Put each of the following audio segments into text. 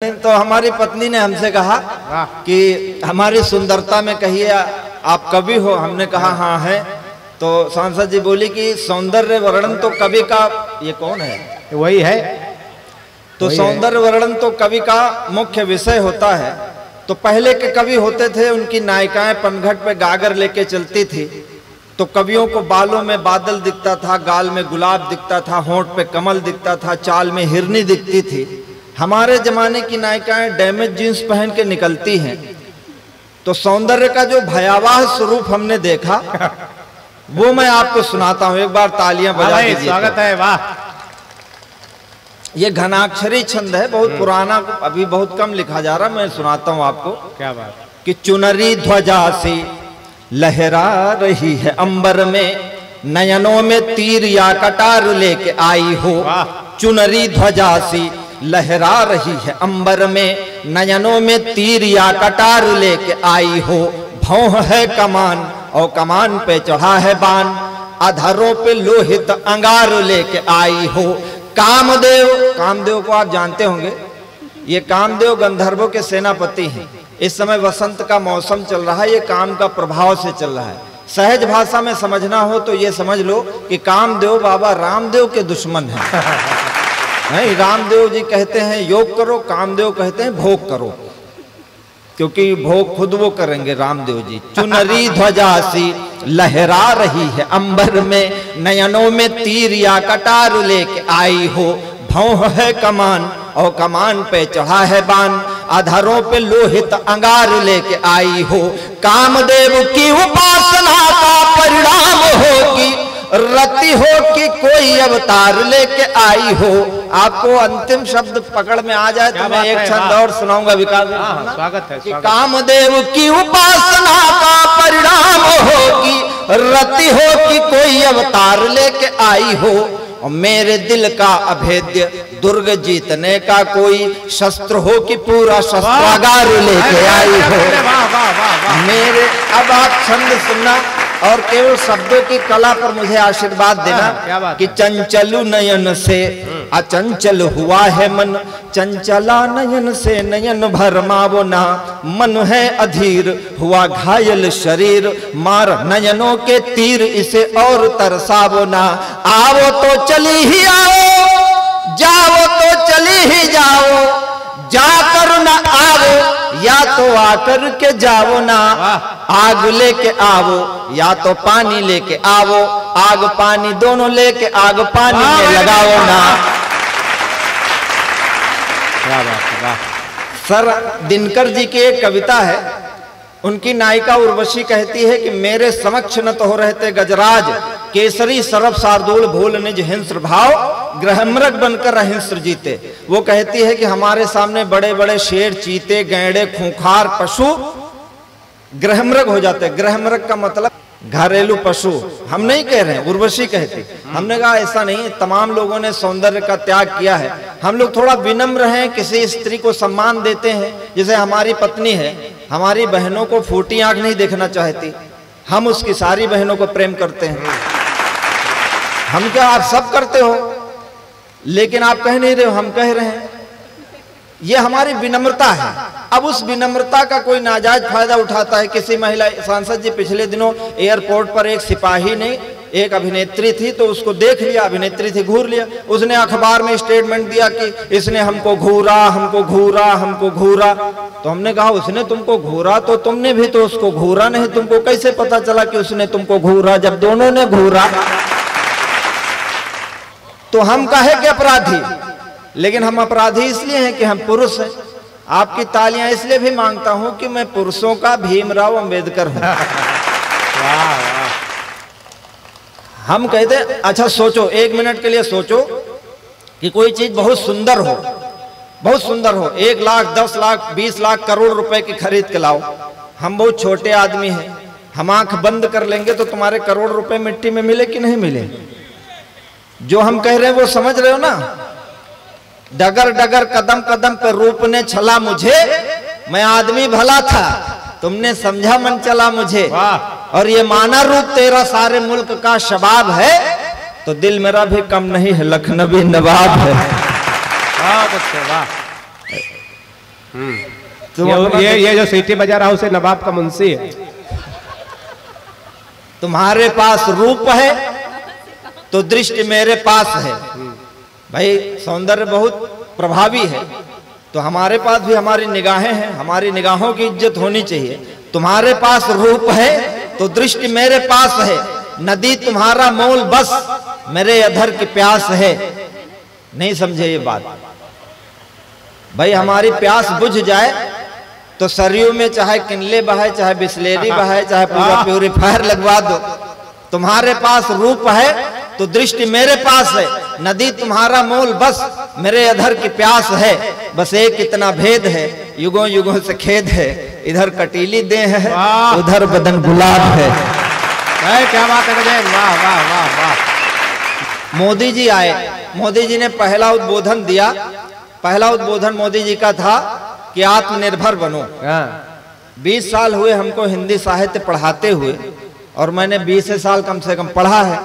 तो हमारी पत्नी ने हमसे कहा कि हमारी सुंदरता में कहिए आप कवि हो। हमने कहा हाँ है। तो सांसद जी बोली कि सौंदर्य वर्णन तो कवि का, ये कौन है? वही है। तो सौंदर्य वर्णन तो कवि का मुख्य विषय होता है। तो पहले के कवि होते थे, उनकी नायिकाएं पनघट पे गागर लेके चलती थी, तो कवियों को बालों में बादल दिखता था, गाल में गुलाब दिखता था, होंठ पे कमल दिखता था, चाल में हिरनी दिखती थी। हमारे जमाने की नायिकाएं डैमेज जींस पहन के निकलती हैं। तो सौंदर्य का जो भयावह स्वरूप हमने देखा वो मैं आपको सुनाता हूं। एक बार तालियां बजा दीजिए। स्वागत है। वाह। ये घनाक्षरी छंद है, बहुत पुराना, अभी बहुत कम लिखा जा रहा। मैं सुनाता हूं आपको। क्या बात। कि चुनरी ध्वजा सी लहरा रही है अंबर में, नयनों में तीर या कटार लेके आई हो। चुनरी ध्वजा सी लहरा रही है अंबर में, नयनों में तीर या कटार लेके आई हो। भौं है कमान और कमान पे चढ़ा है बाण, अधरों पे लोहित अंगार लेके आई हो। कामदेव, कामदेव को आप जानते होंगे, ये कामदेव गंधर्वों के सेनापति हैं। इस समय वसंत का मौसम चल रहा है, ये काम का प्रभाव से चल रहा है। सहज भाषा में समझना हो तो ये समझ लो कि कामदेव बाबा रामदेव के दुश्मन हैं। नहीं, रामदेव जी कहते हैं योग करो, कामदेव कहते हैं भोग करो, क्योंकि भोग खुद वो करेंगे रामदेव जी। चुनरी ध्वजा सी लहरा रही है अंबर में, नयनों में तीर या कटार लेके आई हो। भौं है कमान और कमान पे चढ़ा है बाण, अधरों पे लोहित अंगार लेके आई हो। कामदेव की उपासना का परिणाम होगी, रति हो कि कोई अवतार लेके आई हो। आपको अंतिम शब्द पकड़ में आ जाए तो मैं एक छंद और सुनाऊंगा विकास। स्वागत है। कि कामदेव की उपासना का परिणाम होगी, रति हो कि कोई अवतार लेके आई हो। और मेरे दिल का अभेद्य दुर्ग जीतने का कोई शस्त्र हो कि पूरा शस्त्रागार लेके आई हो। मेरे, अब आप छंद सुनना और केवल शब्दों की कला पर मुझे आशीर्वाद देना। कि चंचलु नयन से अचंचल हुआ है मन, चंचला नयन से नयन भरमावो ना। मन है अधीर हुआ घायल शरीर, मार नयनों के तीर इसे और तरसावो ना। आओ तो चली ही आओ, जाओ तो चली ही जाओ, जाकर न आओ या तो आकर के जाओ ना। आग लेके आओ या तो पानी लेके आओ, आग पानी दोनों लेके आग पानी में लगाओ ना। सर दिनकर जी की एक कविता है, उनकी नायिका उर्वशी कहती है कि मेरे समक्ष न तो हो रहते गजराज, केसरी सरब शार्दूल भूल निज हिंस्र भाव, ग्रहमृग बनकर अहिंस्र जीते। वो कहती है कि हमारे सामने बड़े बड़े शेर, चीते, गैंडे, खूंखार पशु ग्रहमृग हो जाते। ग्रहमृग का मतलब घरेलू पशु। हम नहीं कह रहे हैं, उर्वशी कहती। हमने कहा ऐसा नहीं, तमाम लोगों ने सौंदर्य का त्याग किया है। हम लोग थोड़ा विनम्र हैं, किसी स्त्री को सम्मान देते हैं। जैसे हमारी पत्नी है, हमारी बहनों को फूटी आंख नहीं देखना चाहती, हम उसकी सारी बहनों को प्रेम करते हैं। हम क्या, आप सब करते हो, लेकिन आप कह नहीं रहे हो, हम कह रहे हैं। ये हमारी विनम्रता है। अब उस विनम्रता का कोई नाजायज फायदा उठाता है। किसी महिला, सांसद जी पिछले दिनों एयरपोर्ट पर एक सिपाही ने, एक अभिनेत्री थी, तो उसको देख लिया, अभिनेत्री थी, घूर लिया। उसने अखबार में स्टेटमेंट दिया कि इसने हमको घूरा, हमको घूरा, हमको घूरा। तो हमने कहा उसने तुमको घूरा तो तुमने भी तो उसको घूरा नहीं, तुमको कैसे पता चला कि उसने तुमको घूरा जब दोनों ने घूरा? तो हम कहे कि अपराधी, लेकिन हम अपराधी इसलिए हैं कि हम पुरुष हैं। आपकी तालियां इसलिए भी मांगता हूं कि मैं पुरुषों का भीमराव अंबेडकर हूं। हम कहते, अच्छा सोचो, एक मिनट के लिए सोचो कि कोई चीज बहुत सुंदर हो, बहुत सुंदर हो, 1 लाख, 10 लाख, 20 लाख, करोड़ रुपए की खरीद के लाओ। हम बहुत छोटे आदमी हैं, हम आंख बंद कर लेंगे तो तुम्हारे करोड़ रुपए मिट्टी में मिले कि नहीं मिले? जो हम कह रहे हैं वो समझ रहे हो ना? डगर डगर कदम कदम पर रूप ने छला मुझे, मैं आदमी भला था, तुमने समझा मन चला मुझे। और ये माना रूप तेरा सारे मुल्क का शबाब है, तो दिल मेरा भी कम नहीं है, लखनवी नवाब है। वाह। ये जो सीटी बजा रहा है उसे नवाब का मुंशी है। तुम्हारे पास रूप है तो दृष्टि मेरे पास है। भाई सौंदर्य बहुत प्रभावी है, तो हमारे पास भी हमारी निगाहें हैं, हमारी निगाहों की इज्जत होनी चाहिए। तुम्हारे पास रूप है तो दृष्टि मेरे पास है। नदी तुम्हारा मोल बस, मेरे अधर की प्यास है। नहीं समझे ये बात? भाई हमारी प्यास बुझ जाए तो सरयू में चाहे किनले बहाए, चाहे बिस्लेरी बहाए, चाहे पूरा प्यूरिफायर लगवा दो। तुम्हारे पास रूप है तो दृष्टि मेरे पास है। नदी तुम्हारा मोल बस, मेरे अधर की प्यास है। बस एक इतना भेद है, युगों युगों से खेद है, इधर कटीली देह है, उधर बदन गुलाब है। क्या बात है, वाह वाह वाह वाह। मोदी जी आए, मोदी जी ने पहला उद्बोधन दिया। पहला उद्बोधन मोदी जी का था कि आत्मनिर्भर बनो। 20 साल हुए हमको हिंदी साहित्य पढ़ाते हुए, और मैंने 20 साल कम से कम पढ़ा है।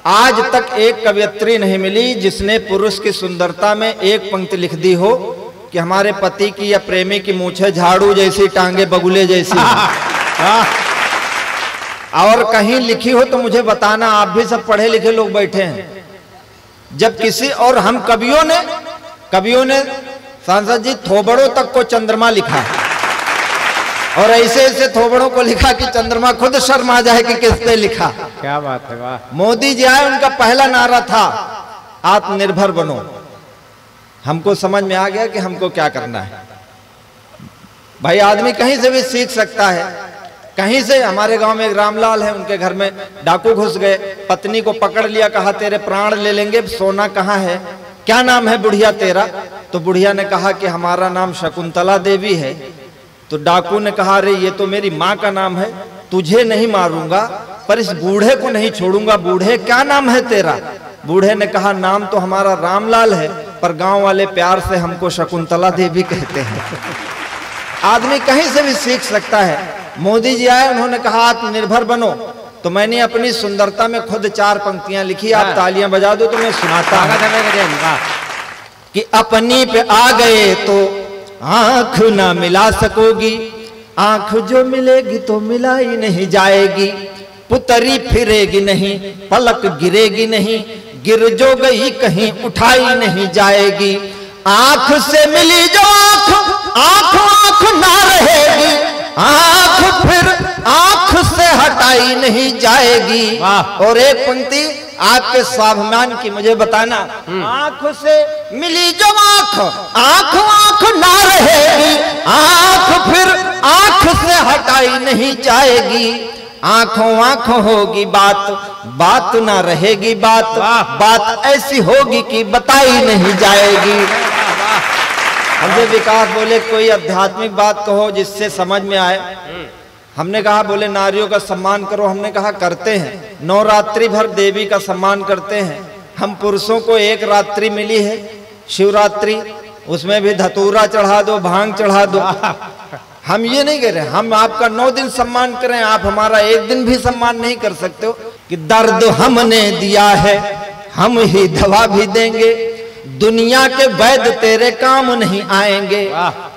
आज तक एक कवयित्री नहीं मिली जिसने पुरुष की सुंदरता में एक पंक्ति लिख दी हो कि हमारे पति की या प्रेमी की मूछें झाड़ू जैसी, टांगे बगुले जैसी। और कहीं लिखी हो तो मुझे बताना, आप भी सब पढ़े लिखे लोग बैठे हैं। जब किसी और हम कवियों ने सांसद जी थोबड़ों तक को चंद्रमा लिखा, और ऐसे ऐसे थोबड़ों को लिखा कि चंद्रमा खुद शर्मा जाए कि किसने लिखा। क्या बात है, वाह। मोदी जी आए, उनका पहला नारा था आत्मनिर्भर बनो। हमको समझ में आ गया कि हमको क्या करना है। भाई आदमी कहीं से भी सीख सकता है, कहीं से। हमारे गांव में एक रामलाल है, उनके घर में डाकू घुस गए, पत्नी को पकड़ लिया, कहा तेरे प्राण ले लेंगे, सोना कहाँ है, क्या नाम है बुढ़िया तेरा? तो बुढ़िया ने कहा कि हमारा नाम शकुंतला देवी है। तो डाकू ने कहा अरे ये तो मेरी माँ का नाम है, तुझे नहीं मारूंगा पर इस बूढ़े को नहीं छोड़ूंगा। बूढ़े क्या नाम है तेरा? बूढ़े ने कहा नाम तो हमारा रामलाल है, पर गांव वाले प्यार से हमको शकुंतला देवी कहते हैं। आदमी कहीं से भी सीख सकता है। मोदी जी आए, उन्होंने कहा आत्मनिर्भर बनो, तो मैंने अपनी सुंदरता में खुद 4 पंक्तियां लिखी। आप तालियां बजा दो तो मैं सुनाता हूं कि अपनी पे आ गए तो आंख ना मिला सकोगी, आंख जो मिलेगी तो मिलाई नहीं जाएगी। पुतरी फिरेगी नहीं, पलक गिरेगी नहीं, गिर जो गई कहीं उठाई नहीं जाएगी। आंख से मिली जो आंख आंख ना रहेगी, आंख फिर आंख से हटाई नहीं जाएगी। और एक पंक्ति आपके स्वाभिमान की मुझे बताना, आंख से मिली जो आंख आंख ना रहेगी, आंख फिर आंख से हटाई नहीं जाएगी। आंखों आंखों होगी बात, बात ना रहेगी बात, बात ऐसी होगी कि बताई नहीं जाएगी। हमसे विकास बोले कोई आध्यात्मिक बात कहो जिससे समझ में आए। हमने कहा, बोले नारियों का सम्मान करो। हमने कहा करते हैं, नवरात्रि भर देवी का सम्मान करते हैं। हम पुरुषों को एक रात्रि मिली है शिवरात्रि, उसमें भी धतूरा चढ़ा दो, भांग चढ़ा दो। हम ये नहीं कह रहे हम आपका 9 दिन सम्मान करें, आप हमारा 1 दिन भी सम्मान नहीं कर सकते हो। कि दर्द हमने दिया है हम ही दवा भी देंगे, दुनिया के वैद्य तेरे काम नहीं आएंगे।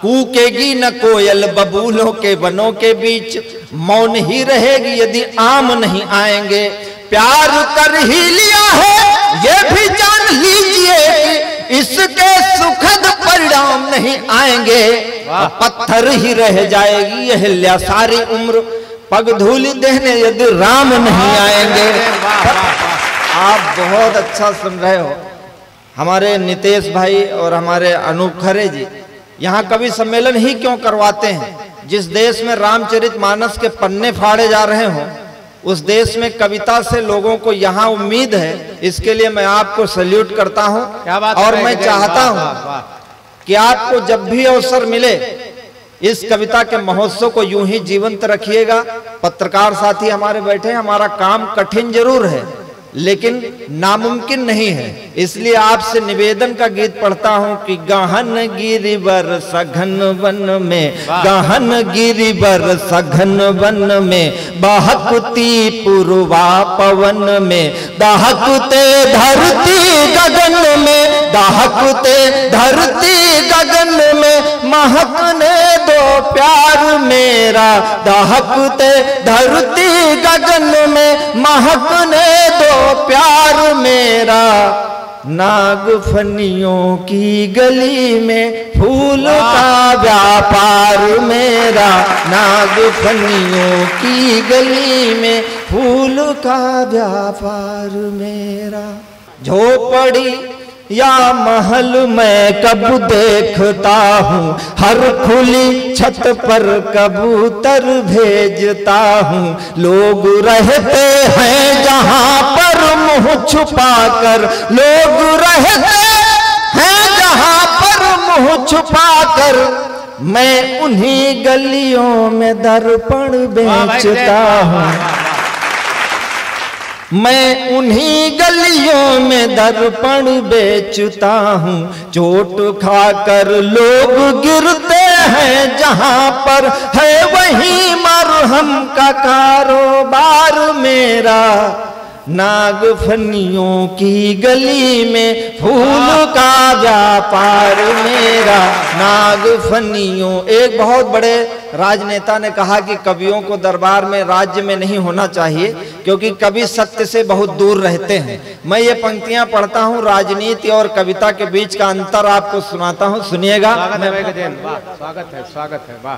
कूकेगी न कोयल बबूलों के वनों के बीच, मौन ही रहेगी यदि आम नहीं आएंगे। प्यार कर ही लिया है ये भी जान लीजिए कि इसके सुखद परिणाम नहीं आएंगे। पत्थर ही रह जाएगी अहिल्या सारी उम्र, पग धूलि देने यदि राम नहीं आएंगे। आप बहुत अच्छा सुन रहे हो। हमारे नितेश भाई और हमारे अनूप खरे जी यहाँ कवि सम्मेलन ही क्यों करवाते हैं? जिस देश में रामचरितमानस के पन्ने फाड़े जा रहे हों, उस देश में कविता से लोगों को यहाँ उम्मीद है। इसके लिए मैं आपको सैल्यूट करता हूँ। और मैं चाहता हूँ कि आपको जब भी अवसर मिले इस कविता के महोत्सव को यूं ही जीवंत रखिएगा। पत्रकार साथी हमारे बैठे, हमारा काम कठिन जरूर है लेकिन नामुमकिन नहीं है। इसलिए आपसे निवेदन का गीत पढ़ता हूं कि गहन गिरिवर सघन वन में, गहन गिरिवर सघन वन में, बहकती पूर्वा पवन में, दहकते धरती गगन में, दहकते धरती गगन में, महक मेरा, दहकते धरती गगन में महकने दो प्यार मेरा। नागफनियों की गली में फूल का व्यापार मेरा, नागफनियों की गली में फूल का व्यापार मेरा। झोपड़ी या महल मैं कब देखता हूँ, हर खुली छत पर कबूतर भेजता हूँ। लोग रहते हैं जहाँ पर मुँह छुपा कर, लोग रहते हैं जहाँ पर मुँह छुपा कर, मैं उन्हीं गलियों में दर्पण बेचता हूँ। मैं उन्हीं गलियों में दर्पण बेचता हूँ। चोट खाकर लोग गिरते हैं जहाँ पर, है वहीं मरहम का कारोबार मेरा। नागफनियों की गली में फूल का व्यापार मेरा, नागफनियों। एक बहुत बड़े राजनेता ने कहा कि कवियों को दरबार में राज्य में नहीं होना चाहिए, क्योंकि कवि सत्य से बहुत दूर रहते हैं। मैं ये पंक्तियां पढ़ता हूँ, राजनीति और कविता के बीच का अंतर आपको सुनाता हूँ, सुनिएगा। स्वागत है, वाह।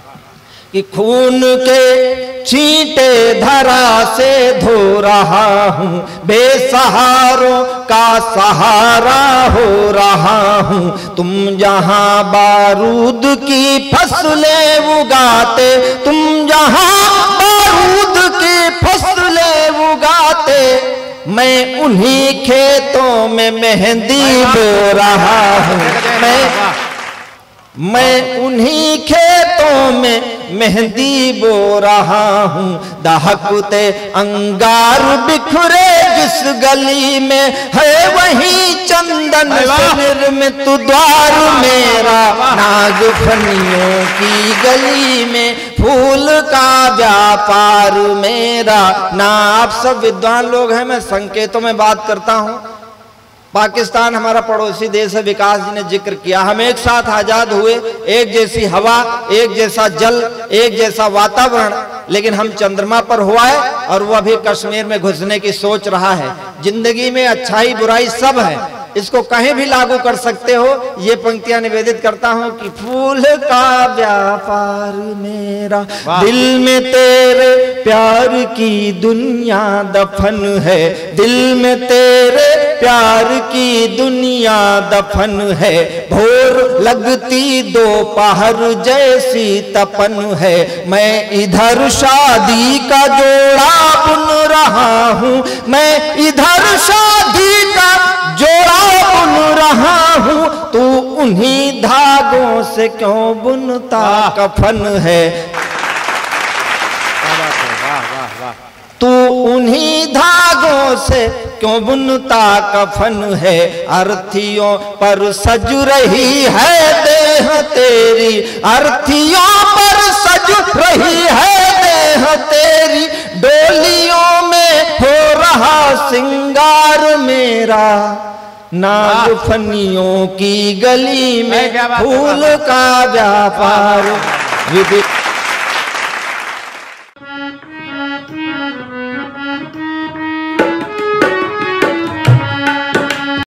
कि खून के छींटे धरा से धो रहा हूँ, बेसहारों का सहारा हो रहा हूँ। तुम जहाँ बारूद की फसलें उगाते, तुम जहाँ बारूद की फसलें उगाते, मैं उन्हीं खेतों में मेहंदी बो रहा हूँ। मैं उन्हीं खेतों में मेहंदी बो रहा हूँ। दहकते अंगार बिखरे जिस गली में, है वहीं चंदन से निर्मित द्वार मेरा। नागफनियों की गली में फूल का व्यापार मेरा। ना आप सब विद्वान लोग हैं, मैं संकेतों में बात करता हूँ। पाकिस्तान हमारा पड़ोसी देश है, विकास जी ने जिक्र किया। हम एक साथ आजाद हुए, एक जैसी हवा, एक जैसा जल, एक जैसा वातावरण, लेकिन हम चंद्रमा पर हुआ है और वह भी कश्मीर में घुसने की सोच रहा है। जिंदगी में अच्छाई बुराई सब है, इसको कहीं भी लागू कर सकते हो। ये पंक्तियां निवेदित करता हूं कि फूल का व्यापार मेरा, दिल में तेरे प्यार की दुनिया दफन है, दिल में तेरे प्यार की दुनिया दफन है। भोर लगती दोपहर जैसी तपन है, मैं इधर शादी का जोड़ा बुन रहा हूँ, मैं इधर शादी का जोड़ा बुन रहा हूँ। तू उन्हीं धागों से क्यों बुनता कफन है, तू उन्हीं धागों से क्यों बुनता कफन है। अर्थियों पर सज रही है देह तेरी, अर्थियों पर सज रही है देह तेरी, डोलियों में हो रहा सिंगार मेरा। नागफनियों की गली में फूल का व्यापार।